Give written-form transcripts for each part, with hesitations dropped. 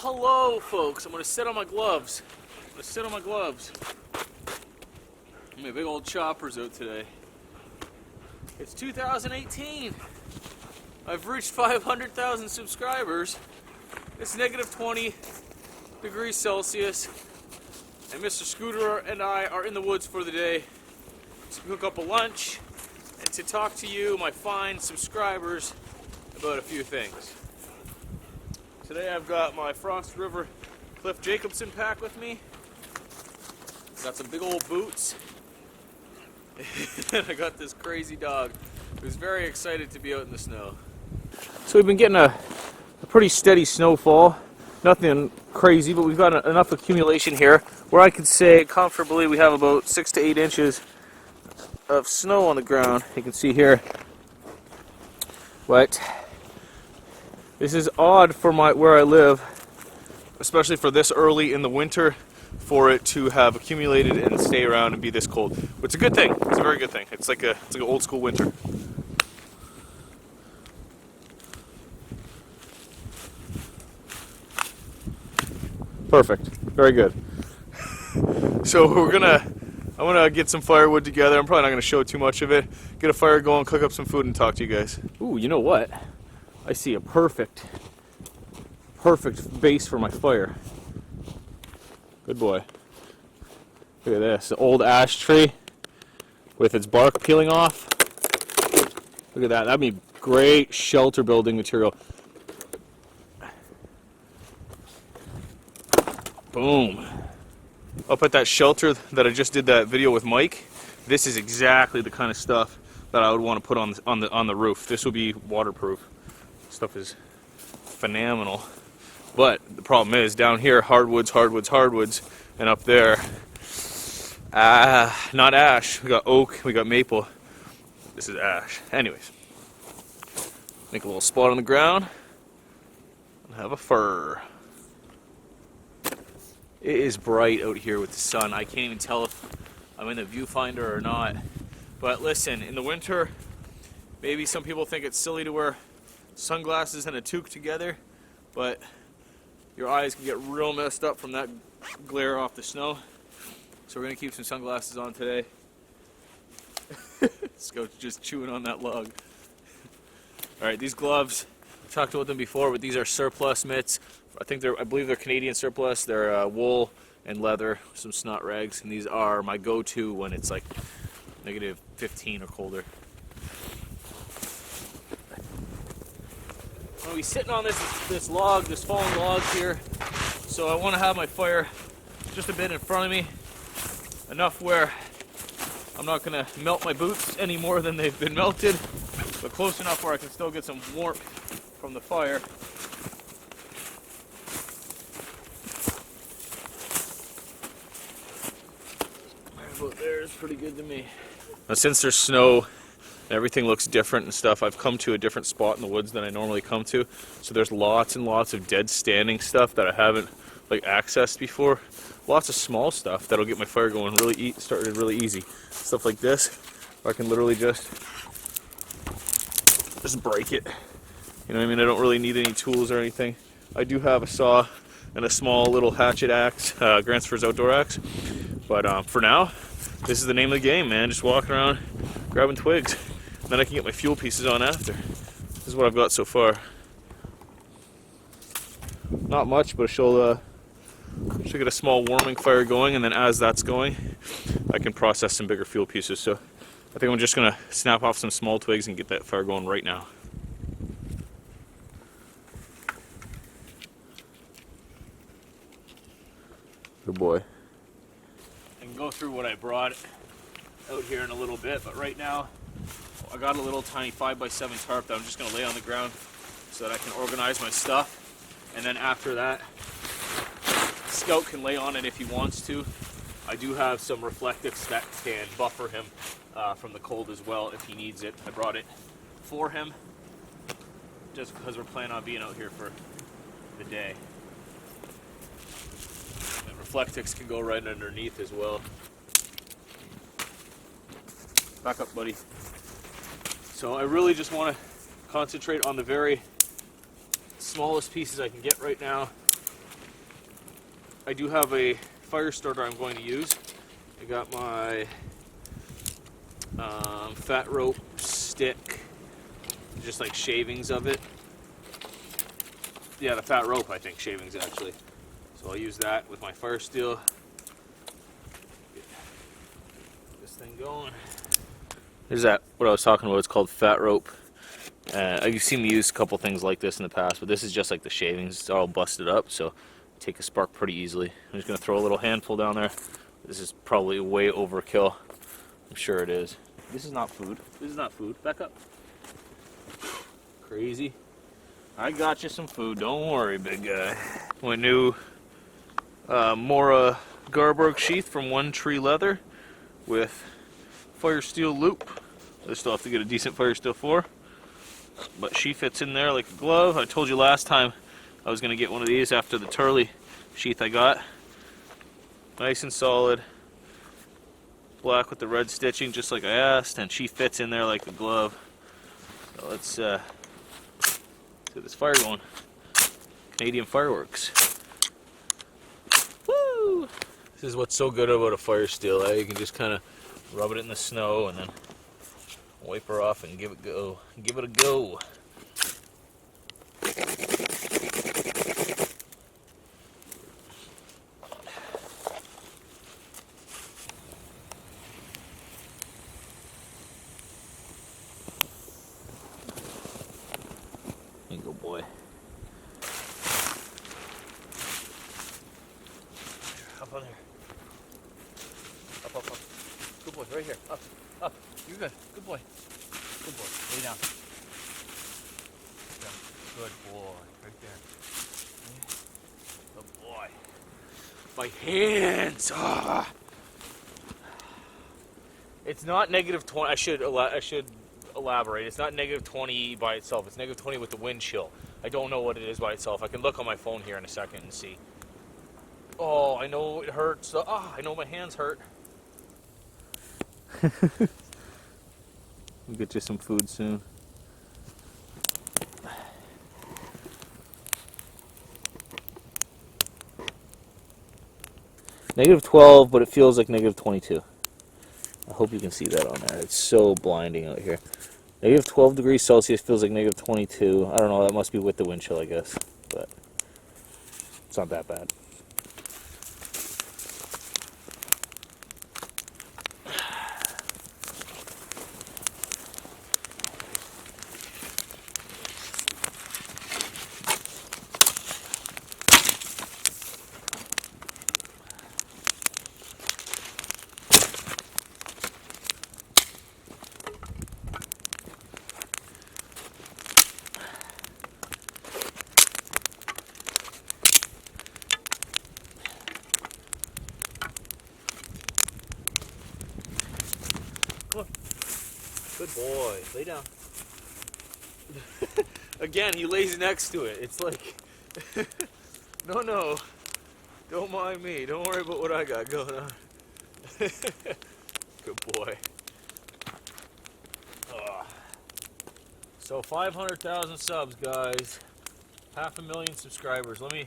Hello, folks. I'm going to sit on my gloves. My big old chopper's out today. It's 2018. I've reached 500,000 subscribers. It's negative 20 degrees Celsius. And Mr. Scooter and I are in the woods for the day to cook up a lunch and to talk to you, my fine subscribers, about a few things. Today I've got my Frost River Cliff Jacobson pack with me. Got some big old boots. And I got this crazy dog who's very excited to be out in the snow. So we've been getting a pretty steady snowfall. Nothing crazy, but we've got enough accumulation here where I could say comfortably we have about 6 to 8 inches of snow on the ground. You can see here. But this is odd for where I live, especially for this early in the winter, for it to have accumulated and stay around and be this cold. But it's a good thing. It's a very good thing. It's like an old school winter. Perfect. Very good. So I'm gonna get some firewood together. I'm probably not gonna show too much of it. Get a fire going, cook up some food, and talk to you guys. Ooh, you know what? I see a perfect base for my fire. Good boy. Look at this, an old ash tree with its bark peeling off. Look at that. That'd be great shelter building material. Boom. Up at that shelter that I just did that video with Mike, this is exactly the kind of stuff that I would want to put on the roof. This will be waterproof. Stuff is phenomenal. But the problem is down here, hardwoods, and up there, not ash. We got oak, we got maple. This is ash. Anyways, make a little spot on the ground and have a fire. It is bright out here with the sun. I can't even tell if I'm in the viewfinder or not. But listen, in the winter, maybe some people think it's silly to wear sunglasses and a toque together, but your eyes can get real messed up from that glare off the snow. So we're gonna keep some sunglasses on today. Scout's just chewing on that log. All right, these gloves, I talked about them before, but these are surplus mitts. I believe they're Canadian surplus. They're wool and leather, some snot rags, and these are my go-to when it's like negative 15 or colder. I'm gonna be sitting on this fallen log here, so I want to have my fire just a bit in front of me, enough where I'm not gonna melt my boots any more than they've been melted, but close enough where I can still get some warmth from the fire. About there is pretty good to me. Now, since there's snow, everything looks different and stuff. I've come to a different spot in the woods than I normally come to, so there's lots and lots of dead standing stuff that I haven't accessed before. Lots of small stuff that'll get my fire going started really easy. Stuff like this, where I can literally just break it. You know what I mean? I don't really need any tools or anything. I do have a saw and a small little hatchet axe, Gransford's outdoor axe. But for now, this is the name of the game, man. Just walking around, grabbing twigs. Then I can get my fuel pieces on after. This is what I've got so far. Not much, but she'll get a small warming fire going, and then as that's going, I can process some bigger fuel pieces. So I think I'm just gonna snap off some small twigs and get that fire going right now. Good boy. I can go through what I brought out here in a little bit, but right now I got a little tiny 5x7 tarp that I'm just going to lay on the ground so that I can organize my stuff, and then after that Scout can lay on it if he wants to. I do have some reflectives that can buffer him from the cold as well if he needs it. I brought it for him just because we're planning on being out here for the day. Reflectics can go right underneath as well. Back up, buddy. So I really just want to concentrate on the very smallest pieces I can get right now I do have a fire starter I'm going to use. I got my fat rope stick, just like shavings of it. Yeah, the fat rope, I think, shavings actually. So I'll use that with my fire steel. Get this thing going. Here's that, what I was talking about. It's called fat rope. You've seen me use a couple things like this in the past, but this is just like the shavings. It's all busted up, so take a spark pretty easily. I'm just going to throw a little handful down there. This is probably way overkill. I'm sure it is. This is not food. This is not food. Back up. Crazy. I got you some food. Don't worry, big guy. My new Mora Garberg sheath from One Tree Leather with fire steel loop. I still have to get a decent fire steel for, but she fits in there like a glove. I told you last time I was going to get one of these after the Turley sheath I got. Nice and solid. Black with the red stitching, just like I asked, and she fits in there like a glove. So let's get this fire going. Canadian fireworks. Woo! This is what's so good about a fire steel. You can just kind of rub it in the snow and then wipe her off and give it go. Give it a go. There you go, boy. Up on there. Up, up, up. Good boy, right here. Up, up. You're good. Good boy. Good boy. Lay down. Good boy. Right there. Good boy. My hands. Ah. It's not negative 20. I should elaborate. It's not negative 20 by itself. It's negative 20 with the wind chill. I don't know what it is by itself. I can look on my phone here in a second and see. Oh, I know it hurts. I know my hands hurt. We'll get you some food soon. Negative 12, but it feels like negative 22. I hope you can see that on there. It's so blinding out here. Negative 12 degrees Celsius feels like negative 22. I don't know, that must be with the wind chill, I guess. But it's not that bad. Come on. Good boy. Lay down. Again, he lays next to it. It's like, no. Don't mind me. Don't worry about what I got going on. Good boy. So 500,000 subs, guys. 500,000 subscribers. Let me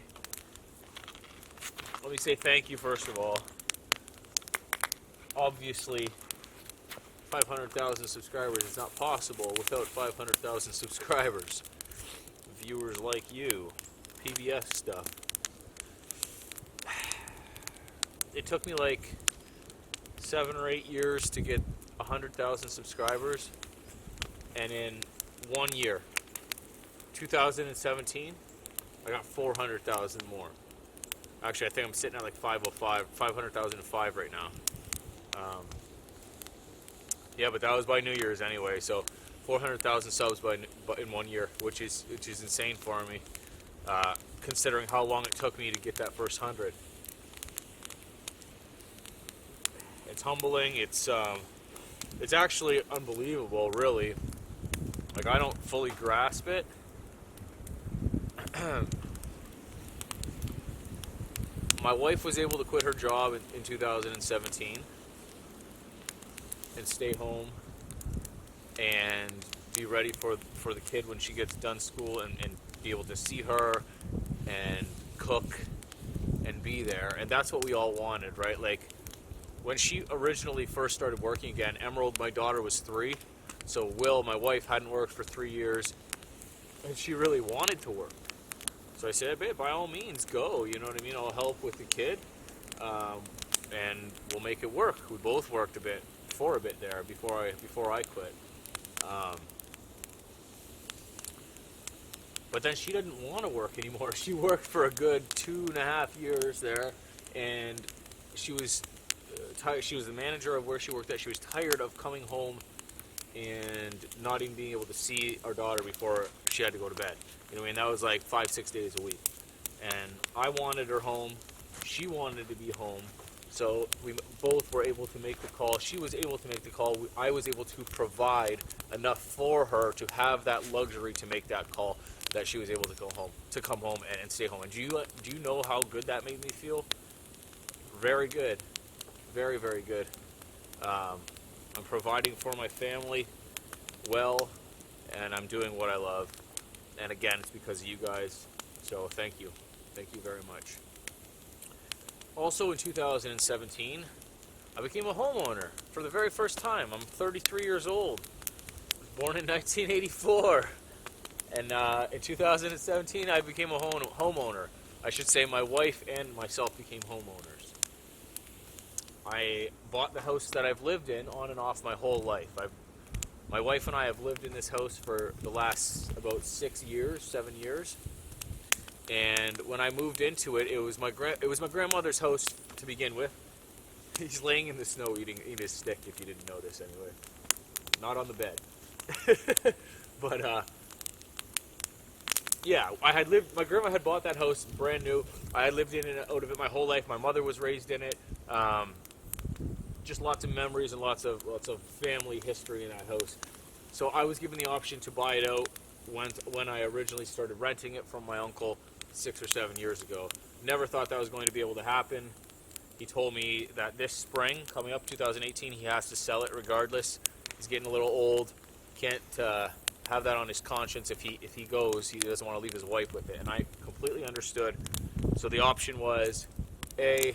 say thank you first of all. Obviously, 500,000 subscribers is not possible without 500,000 subscribers. Viewers like you. PBS stuff. It took me like 7 or 8 years to get 100,000 subscribers, and in 1 year, 2017, I got 400,000 more. Actually, I think I'm sitting at like 500,005 right now. Yeah, but that was by New Year's anyway. So 400,000 subs in 1 year, which is insane for me, considering how long it took me to get that first 100. It's humbling. It's actually unbelievable, really. Like, I don't fully grasp it. My wife was able to quit her job in 2017 and stay home and be ready for the kid when she gets done school and be able to see her and cook and be there. And that's what we all wanted, right? Like, when she originally first started working again, Emerald, my daughter, was 3. So Will, my wife, hadn't worked for 3 years, and she really wanted to work. So I said, babe, by all means, go. You know what I mean? I'll help with the kid, and we'll make it work. We both worked a bit there before I quit. But then she didn't want to work anymore. She worked for a good 2.5 years there, and she was she was the manager of where she worked at. She was tired of coming home and not even being able to see our daughter before she had to go to bed. You know what I mean? That was like 5-6 days a week. And I wanted her home. She wanted to be home. So we both were able to make the call. She was able to make the call. I was able to provide enough for her to have that luxury to make that call, that she was able to come home and stay home. And do you know how good that made me feel? Very good. Very, very good. I'm providing for my family well, and I'm doing what I love. And again, it's because of you guys. So thank you. Thank you very much. Also in 2017, I became a homeowner for the very first time. I'm 33 years old. I was born in 1984. And in 2017, I became a homeowner. I should say my wife and myself became homeowners. I bought the house that I've lived in on and off my whole life. My wife and I have lived in this house for the last about 7 years. And when I moved into it, it was my grandmother's house to begin with. He's laying in the snow eating his stick, if you didn't notice anyway. Not on the bed. But yeah, my grandma had bought that house brand new. I had lived in and out of it my whole life. My mother was raised in it. Just lots of memories and lots of family history in that house. So I was given the option to buy it out when I originally started renting it from my uncle 6 or 7 years ago. Never thought that was going to be able to happen. He told me that this spring, coming up 2018, he has to sell it regardless. He's getting a little old. Can't have that on his conscience. If he goes, he doesn't want to leave his wife with it. And I completely understood. So the option was, A,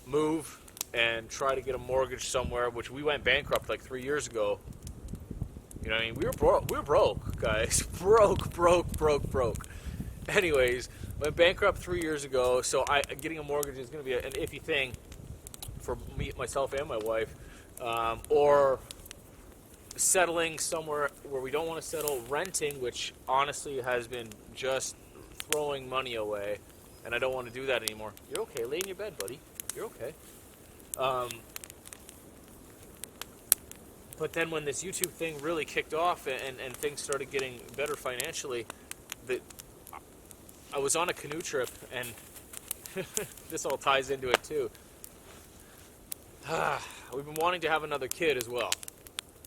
move and try to get a mortgage somewhere, which we went bankrupt like 3 years ago. You know what I mean? We were broke, guys. Broke. Anyways, went bankrupt 3 years ago, so getting a mortgage is going to be an iffy thing for myself and my wife. Or settling somewhere where we don't want to settle, renting, which honestly has been just throwing money away, and I don't want to do that anymore. You're okay. Lay in your bed, buddy. You're okay. But then when this YouTube thing really kicked off and things started getting better financially, I was on a canoe trip, and this all ties into it too. We've been wanting to have another kid as well.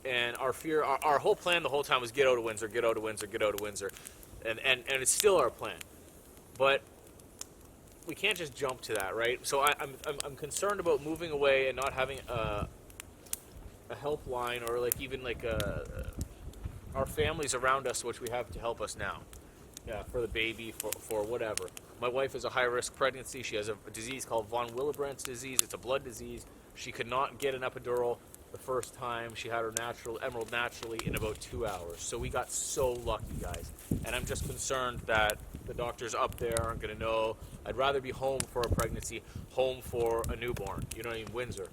And our whole plan the whole time was get out of Windsor. And it's still our plan. But we can't just jump to that, right? So I'm concerned about moving away and not having a helpline, or like even like our families around us, which we have to help us now. Yeah, for the baby, for whatever. My wife is a high-risk pregnancy. She has a disease called von Willebrand's disease. It's a blood disease. She could not get an epidural the first time. She had her Emerald naturally in about 2 hours. So we got so lucky, guys. And I'm just concerned that the doctors up there aren't going to know. I'd rather be home for a pregnancy, home for a newborn. You know what I mean? Windsor,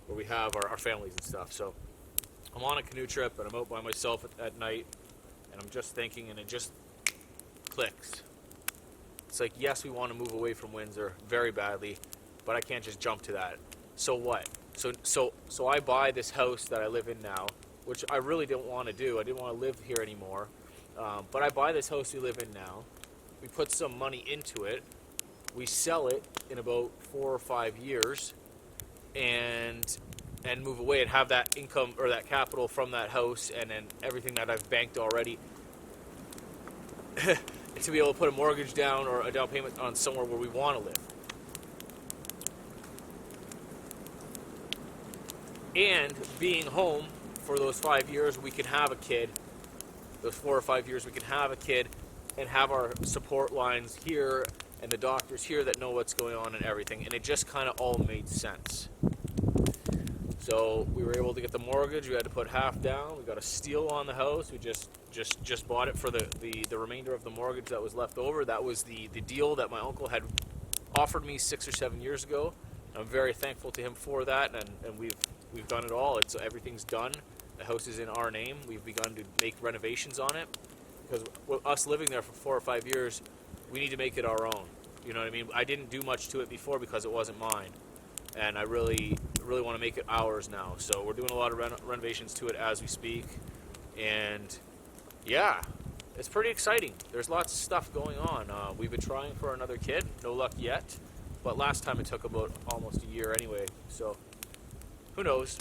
where we have our families and stuff. So I'm on a canoe trip, and I'm out by myself at night, and I'm just thinking, and it just clicks. It's like, yes, we want to move away from Windsor very badly, but I can't just jump to that. So what? So I buy this house that I live in now, which I really didn't want to do. I didn't want to live here anymore. But I buy this house we live in now. We put some money into it. We sell it in about 4 or 5 years, and move away and have that income or that capital from that house and everything that I've banked already to be able to put a mortgage down or a down payment on somewhere where we want to live. And being home for those 5 years, we can have a kid. Those 4 or 5 years, we can have a kid and have our support lines here and the doctors here that know what's going on and everything, and it just kind of all made sense. So we were able to get the mortgage. We had to put half down. We got a steal on the house. We just bought it for the remainder of the mortgage that was left over. That was the deal that my uncle had offered me 6 or 7 years ago. I'm very thankful to him for that, and we've done it all. Everything's done. The house is in our name. We've begun to make renovations on it, because with us living there for 4 or 5 years, we need to make it our own. You know what I mean? I didn't do much to it before because it wasn't mine, and I really want to make it ours now. So we're doing a lot of renovations to it as we speak, and yeah, it's pretty exciting. There's lots of stuff going on. We've been trying for another kid, no luck yet, but last time it took about almost a year anyway, so who knows.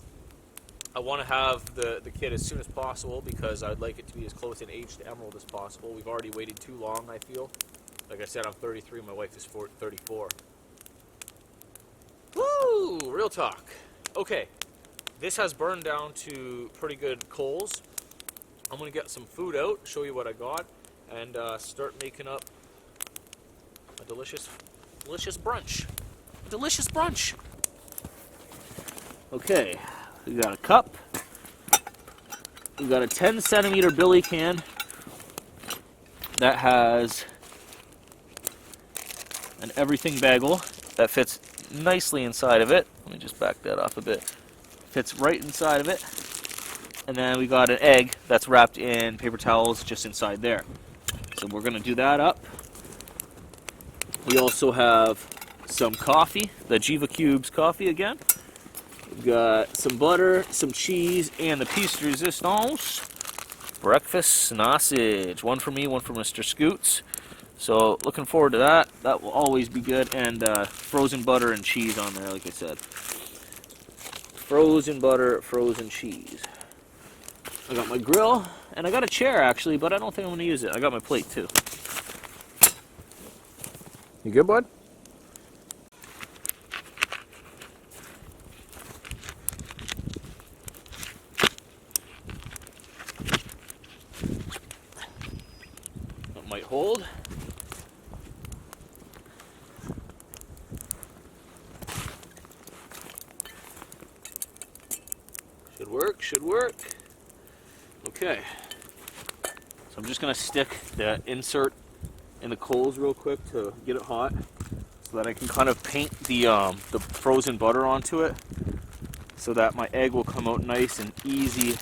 I want to have the kid as soon as possible because I'd like it to be as close in age to Emerald as possible. We've already waited too long, I feel. Like I said, I'm 33, my wife is 34. Woo! Real talk. Okay, this has burned down to pretty good coals. I'm going to get some food out, show you what I got, and start making up a delicious brunch. A delicious brunch. Okay, we got a cup. We got a 10 centimeter billy can that has an everything bagel that fits nicely inside of it. Let me just back that off a bit. Fits right inside of it. And then we got an egg that's wrapped in paper towels just inside there. So we're going to do that up. We also have some coffee, the Jiva Cubes coffee again. We've got some butter, some cheese, and the piece de resistance, breakfast sausage. One for me, one for Mr. Scoots. So looking forward to that. That will always be good. And frozen butter and cheese on there, like I said. Frozen butter, frozen cheese. I got my grill, and I got a chair actually, but I don't think I'm going to use it. I got my plate too. You good, bud? That might hold. Should work, should work. Okay. So I'm just going to stick the insert in the coals real quick to get it hot so that I can kind of paint the frozen butter onto it so that my egg will come out nice and easy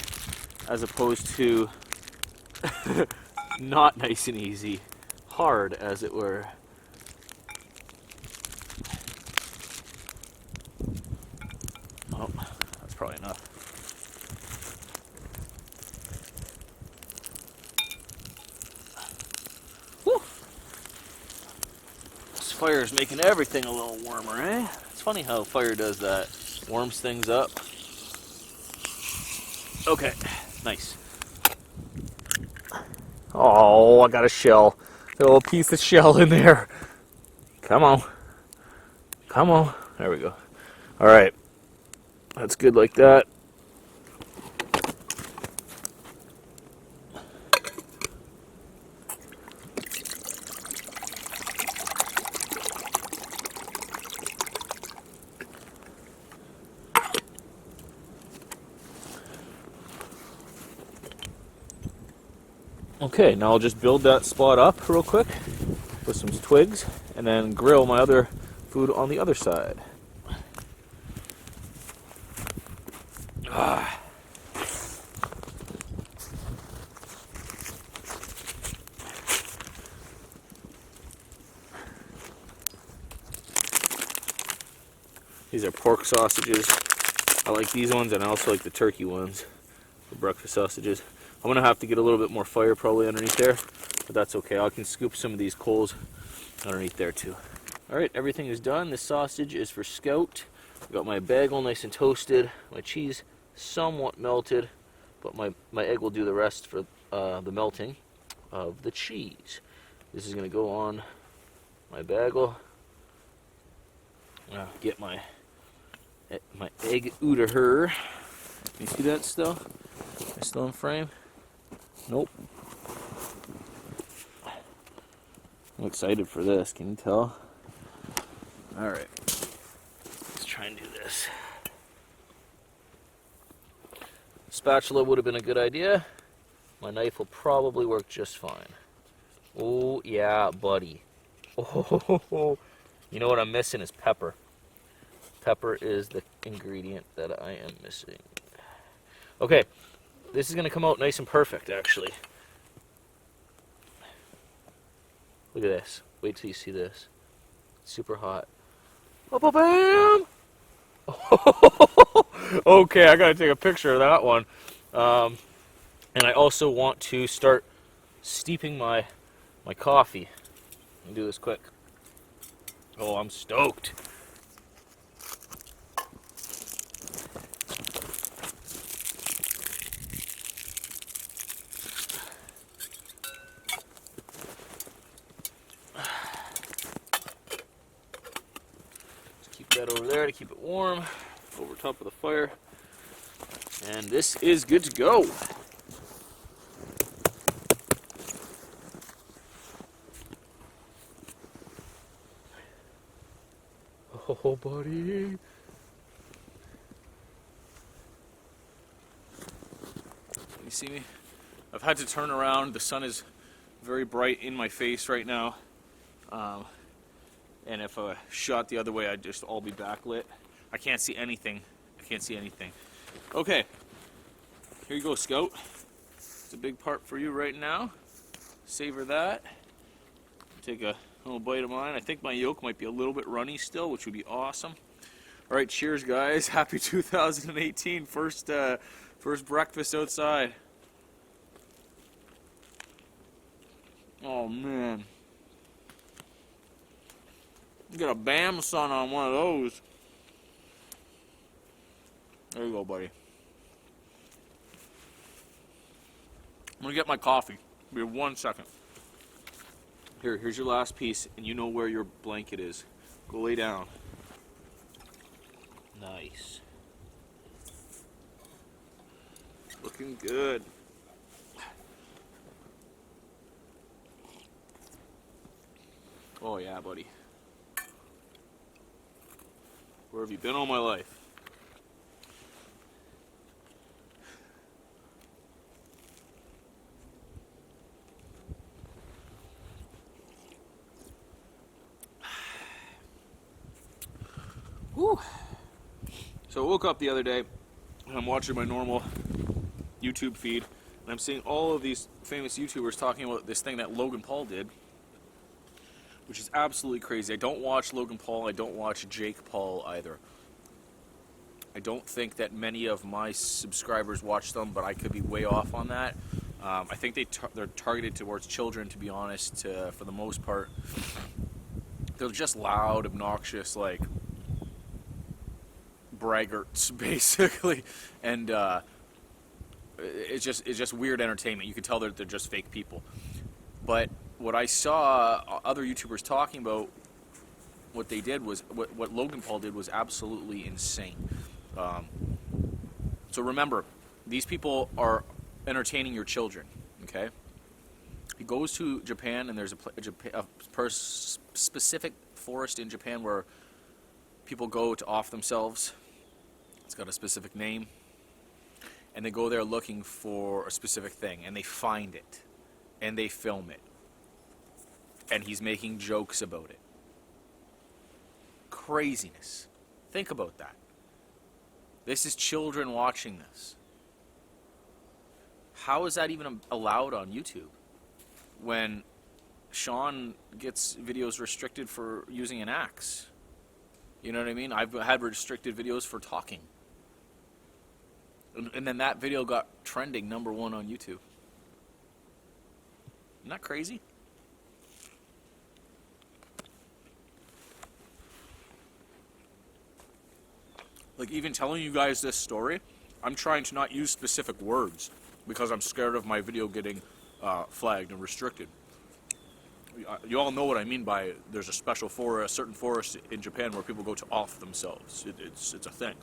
as opposed to not nice and easy, hard as it were. Oh, that's probably enough. Whew. This fire is making everything a little warmer, eh? It's funny how fire does that. Warms things up. Okay, nice. Oh, I got a shell. A little piece of shell in there. Come on. Come on. There we go. All right. That's good like that. Okay, now I'll just build that spot up real quick with some twigs and then grill my other food on the other side. Ah. These are pork sausages. I like these ones, and I also like the turkey ones for breakfast sausages. I'm going to have to get a little bit more fire probably underneath there, but that's okay. I can scoop some of these coals underneath there too. Alright, everything is done. This sausage is for Scout. I've got my bagel nice and toasted, my cheese somewhat melted, but my egg will do the rest for the melting of the cheese. This is going to go on my bagel. Get my egg out of her. You see that still? Am I still in frame? Nope. I'm excited for this, can you tell? Alright, let's try and do this. Spatula would have been a good idea. My knife will probably work just fine. Oh, yeah, buddy. Oh, you know what I'm missing is pepper. Pepper is the ingredient that I am missing. Okay, this is going to come out nice and perfect, actually. Look at this. Wait till you see this. Super hot. Bam! Okay, I got to take a picture of that one. And I also want to start steeping my coffee. Let me do this quick. Oh, I'm stoked. Keep that over there to keep it warm, over top of the fire. And this is good to go. Oh, buddy. You see me? I've had to turn around. The sun is very bright in my face right now. And if I shot the other way, I'd just all be backlit. I can't see anything. I can't see anything. Okay. Here you go, Scout. It's a big part for you right now. Savor that. Take a little bite of mine. I think my yolk might be a little bit runny still, which would be awesome. All right, cheers, guys. Happy 2018. First breakfast outside. Oh, man. You got a Bam sun on one of those. There you go, buddy. I'm going to get my coffee. Give me 1 second. Here's your last piece, and you know where your blanket is. Go lay down. Nice. Looking good. Oh yeah, buddy. Where have you been all my life? Whew. So I woke up the other day and I'm watching my normal YouTube feed and I'm seeing all of these famous YouTubers talking about this thing that Logan Paul did, which is absolutely crazy. I don't watch Logan Paul. I don't watch Jake Paul either. I don't think that many of my subscribers watch them, but I could be way off on that. I think they're targeted towards children, to be honest, for the most part. They're just loud, obnoxious, like braggarts, basically, and it's just weird entertainment. You can tell they're just fake people. But what I saw other YouTubers talking about, what they did was what Logan Paul did was absolutely insane. So remember, these people are entertaining your children. Okay, he goes to Japan, and there's a specific forest in Japan where people go to off themselves. It's got a specific name, and they go there looking for a specific thing, and they find it, and they film it, and he's making jokes about it. Craziness. Think about that. This is children watching this. How is that even allowed on YouTube when Sean gets videos restricted for using an axe? You know what I mean? I've had restricted videos for talking. And then that video got trending #1 on YouTube. Isn't that crazy? Like, even telling you guys this story, I'm trying to not use specific words because I'm scared of my video getting flagged and restricted. You all know what I mean by there's a special forest, a certain forest in Japan where people go to off themselves. It's a thing.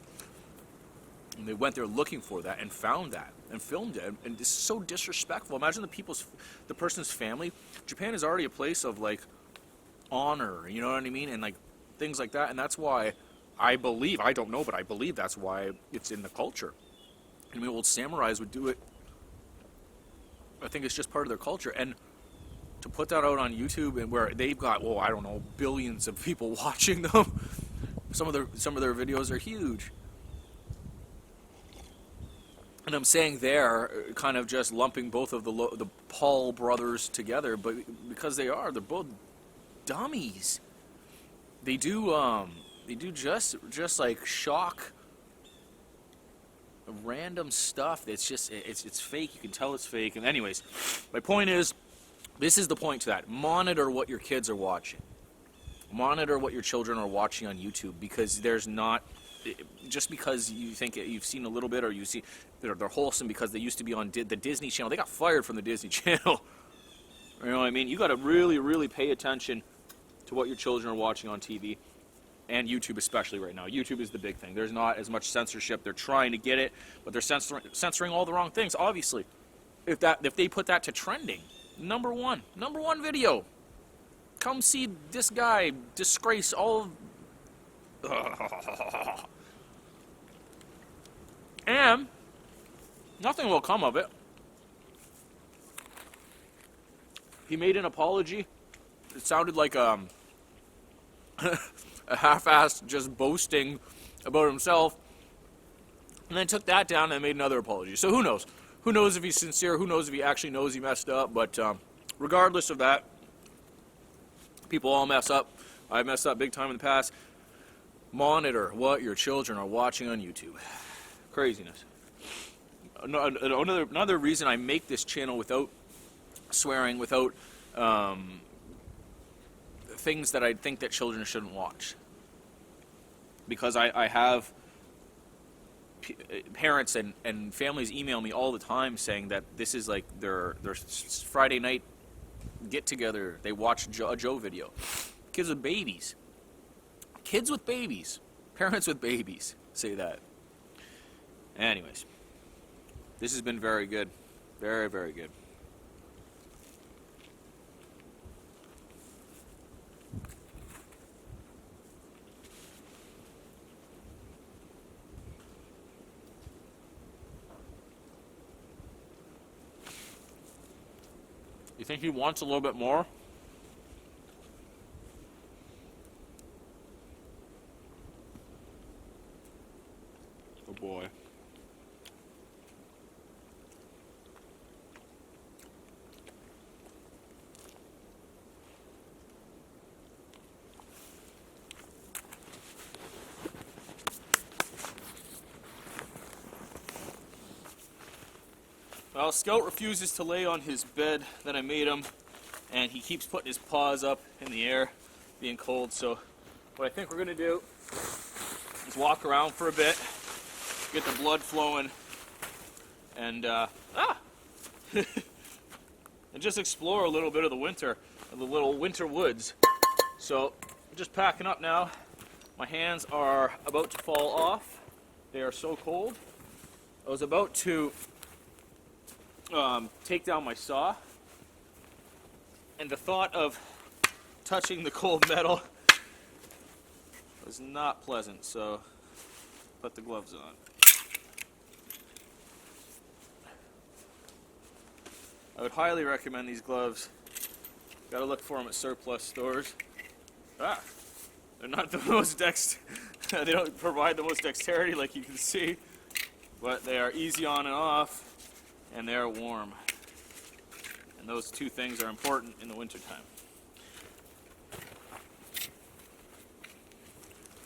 And they went there looking for that and found that and filmed it. And it's so disrespectful. Imagine the person's family. Japan is already a place of like honor, you know what I mean? And like things like that. And that's why I believe, I don't know, but I believe that's why it's in the culture. I mean, old samurais would do it. I think it's just part of their culture. And to put that out on YouTube, and where they've got, well, I don't know, billions of people watching them. Some of their videos are huge. And I'm saying they're kind of just lumping both of the Paul brothers together, but because they're both dummies. They do just like shock random stuff. It's just it's fake. You can tell it's fake. And anyways, my point is, this is the point to that. Monitor what your kids are watching. Monitor what your children are watching on YouTube, because there's not, just because you think you've seen a little bit, or you see they're wholesome because they used to be on the Disney Channel. They got fired from the Disney Channel. You know what I mean? You got to really, really pay attention to what your children are watching on TV, and YouTube especially right now. YouTube is the big thing. There's not as much censorship. They're trying to get it, but they're censoring all the wrong things. Obviously, if they put that to trending, number one video. Come see this guy disgrace all of... And nothing will come of it. He made an apology. It sounded like a half-assed just boasting about himself. And then took that down and made another apology. So who knows? Who knows if he's sincere? Who knows if he actually knows he messed up? But regardless of that, people all mess up. I've messed up big time in the past. Monitor what your children are watching on YouTube. Craziness. Another reason I make this channel without swearing, without things that I think that children shouldn't watch. Because I have parents and families email me all the time saying that this is like their Friday night get-together. They watch a Joe video. Kids with babies. Kids with babies. Parents with babies say that. Anyways, this has been very good. Very, very good. You think he wants a little bit more? Oh boy. Well, Scout refuses to lay on his bed that I made him, and he keeps putting his paws up in the air, being cold. So what I think we're going to do is walk around for a bit, get the blood flowing, and and just explore a little bit of the winter, of the little winter woods. So I'm just packing up now. My hands are about to fall off. They are so cold. I was about to take down my saw, and the thought of touching the cold metal was not pleasant, so put the gloves on. I would highly recommend these gloves. Gotta look for them at surplus stores. They're not the most they don't provide the most dexterity, like you can see, but they are easy on and off. And they're warm. And those two things are important in the wintertime.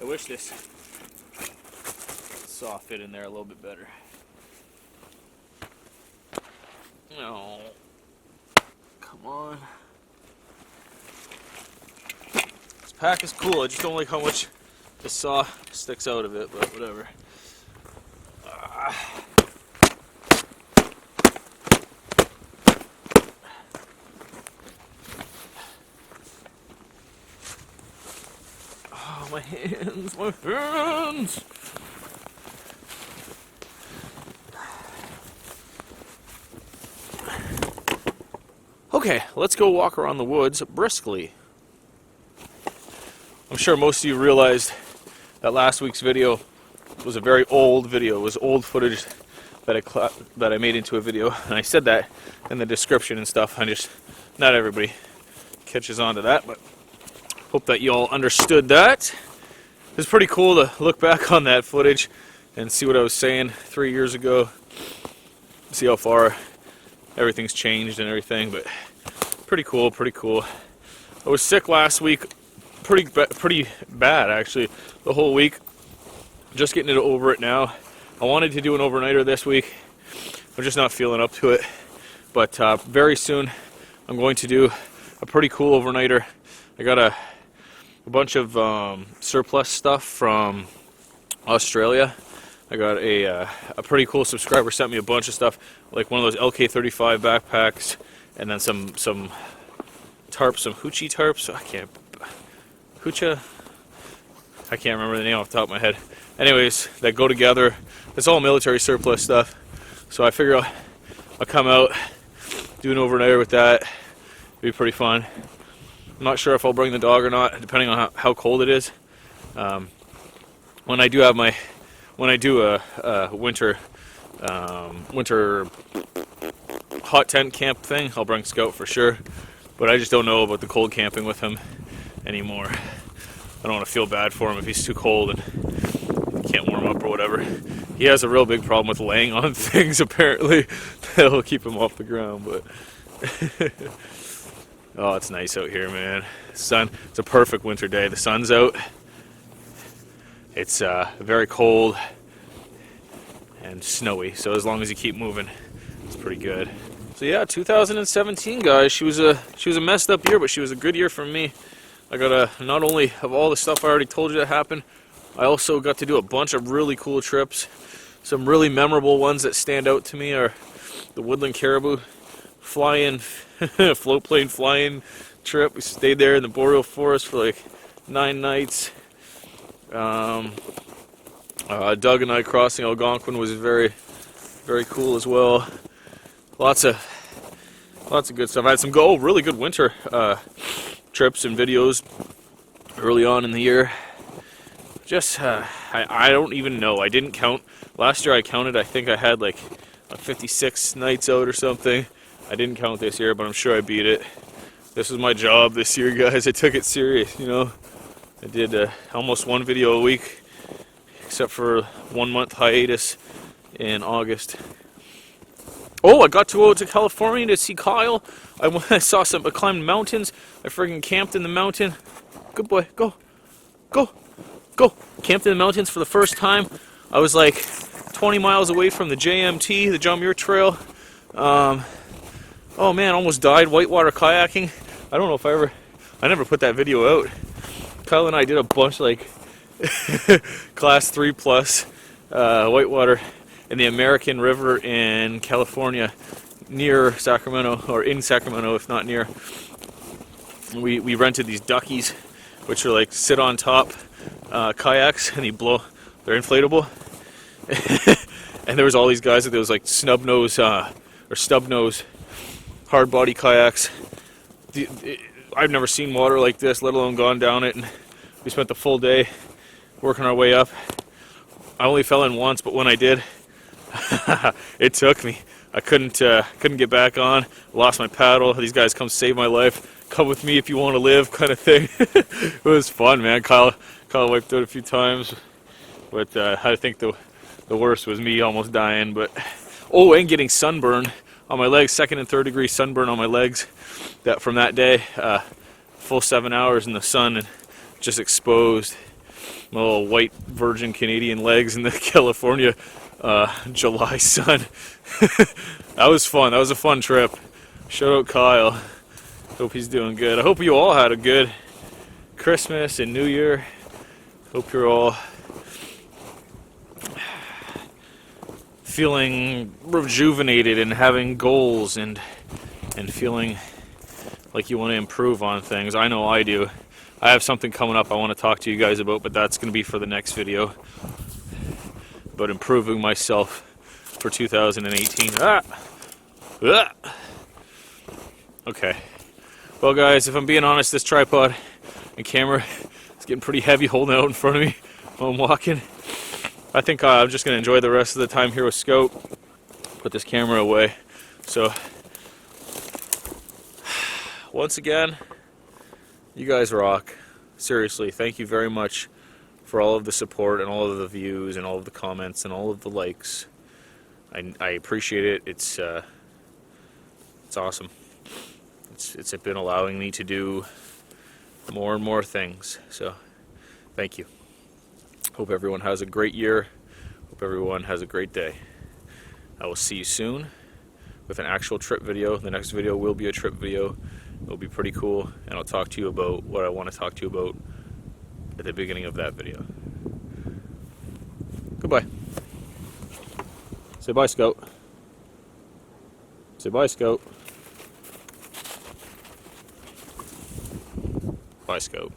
I wish this saw fit in there a little bit better. No. Come on. This pack is cool. I just don't like how much the saw sticks out of it, but whatever. My hands! Okay, let's go walk around the woods briskly. I'm sure most of you realized that last week's video was a very old video. It was old footage that I made into a video, and I said that in the description and stuff. Not everybody catches on to that, but hope that you all understood that. It's pretty cool to look back on that footage and see what I was saying 3 years ago. See how far everything's changed and everything, but pretty cool, pretty cool. I was sick last week, pretty bad actually, the whole week. Just getting over it now. I wanted to do an overnighter this week. I'm just not feeling up to it. But very soon I'm going to do a pretty cool overnighter. I got a bunch of surplus stuff from Australia. I got a pretty cool subscriber sent me a bunch of stuff, like one of those LK35 backpacks, and then some tarps, some hoochie tarps. I can't remember the name off the top of my head. Anyways, that go together. It's all military surplus stuff. So I figure I'll come out, do an overnighter with that. It'll be pretty fun. I'm not sure if I'll bring the dog or not, depending on how cold it is. When I do a winter hot tent camp thing, I'll bring Scout for sure. But I just don't know about the cold camping with him anymore. I don't want to feel bad for him if he's too cold and can't warm up or whatever. He has a real big problem with laying on things, apparently. That'll keep him off the ground, but oh, it's nice out here, man. Sun, it's a perfect winter day. The sun's out. It's very cold and snowy, so as long as you keep moving, it's pretty good. So yeah, 2017, guys. She was a messed up year, but she was a good year for me. I got not only of all the stuff I already told you that happened, I also got to do a bunch of really cool trips. Some really memorable ones that stand out to me are the Woodland Caribou fly-in, float plane fly-in trip. We stayed there in the boreal forest for like 9 nights. Doug and I crossing Algonquin was very, very cool as well. Lots of good stuff. I had some really good winter trips and videos early on in the year. Just I don't even know. I didn't count. Last year I counted. I think I had like 56 nights out or something. I didn't count this year, but I'm sure I beat it. This was my job this year, guys. I took it serious, you know. I did almost one video a week, except for 1 month hiatus in August. Oh, I got to go to California to see Kyle. I climbed mountains. I friggin' camped in the mountain. Good boy, go. Camped in the mountains for the first time. I was like 20 miles away from the JMT, the John Muir Trail. Oh man, almost died whitewater kayaking. I don't know if I never put that video out. Kyle and I did a bunch like class 3+ whitewater in the American River in California, near Sacramento, or in Sacramento if not near. We rented these duckies, which are like sit on top kayaks, and they're inflatable. And there was all these guys with those like stub nose hard body kayaks. I've never seen water like this, let alone gone down it, and we spent the full day working our way up. I only fell in once, but when I did, it took me. I couldn't get back on. Lost my paddle. These guys come save my life. Come with me if you want to live, kind of thing. It was fun, man. Kyle wiped out a few times, but I think the worst was me almost dying. But and getting sunburn on my legs, 2nd and 3rd degree sunburn on my legs. That from that day, full 7 hours in the sun and just exposed. My little white virgin Canadian legs in the California July sun. That was fun. That was a fun trip. Shout out Kyle. Hope he's doing good. I hope you all had a good Christmas and New Year. Hope you're all feeling rejuvenated and having goals and feeling like you want to improve on things. I know I do. I have something coming up I want to talk to you guys about, but that's going to be for the next video. About improving myself for 2018. Okay. Well, guys, if I'm being honest, this tripod and camera is It's getting pretty heavy holding out in front of me while I'm walking. I think I'm just going to enjoy the rest of the time here with Scout. Put this camera away. So, once again, you guys rock. Seriously, thank you very much for all of the support and all of the views and all of the comments and all of the likes. I appreciate it. It's awesome. It's been allowing me to do more and more things. So, thank you. Hope everyone has a great year. Hope everyone has a great day. I will see you soon with an actual trip video. The next video will be a trip video. It'll be pretty cool, and I'll talk to you about what I want to talk to you about at the beginning of that video. Goodbye. Say bye, Scout. Say bye, Scout. Bye, Scout.